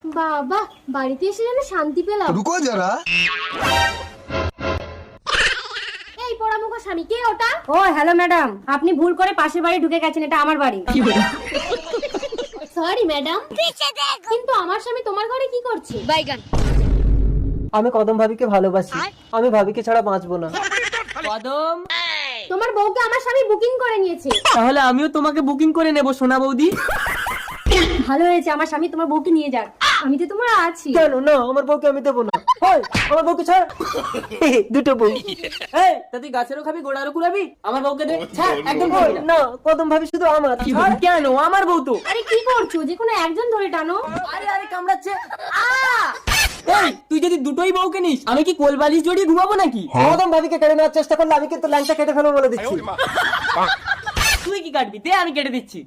বাবা, বাড়িতে এসে যেন শান্তি পেলাম। रुको जरा। এই পোড়ামুখো স্বামী, কে ওটা? ও হ্যালো ম্যাডাম, আপনি ভুল করে পাশের বাড়ি ঢুকে গেছেন, এটা আমার বাড়ি। সরি ম্যাডাম, কিন্তু আমার স্বামী তোমার ঘরে কি করছে? আমি কদম ভাবিকে ভালোবাসি, আমি ভাবিকে ছাড়া বাঁচবো না। কদম, তোমার বউকে আমার স্বামী বুকিং করে নিয়েছে। তাহলে আমিও তোমাকে বুকিং করে নেব সোনা বৌদি। ভালো হয়েছে, আমার স্বামী তোমার বউকে নিয়ে যাক, আমি তো তোমার আছি। কেন না, আমার বউকে আমি দেবো না। ওই, আমার বউকে ছাড়। দুটো বউ। এই, তা তুই গাছেরও খাবি গোড়ারও কুড়াবি? আমার বউকে দে, ছাড়, একদম খাবি না। না, কদম ভাবি শুধু আমার। ছাড়, কেন? আমার বউ তো। আরে কি করছো? যে কোনো একজন ধরে টানো। আরে আরে কামড়াচ্ছে। এই, তুই যদি দুটোই বউকে নিস, আমি কি কোলবালিশ জড়িয়ে ঘুমাবো নাকি? কদম ভাবিকে কেটে নেওয়ার চেষ্টা করলে আমি কিন্তু ল্যাংটা কেটে ফেলবো বলে দিচ্ছি। তুই কি কাটবি? দে, আমি কেটে দিচ্ছি।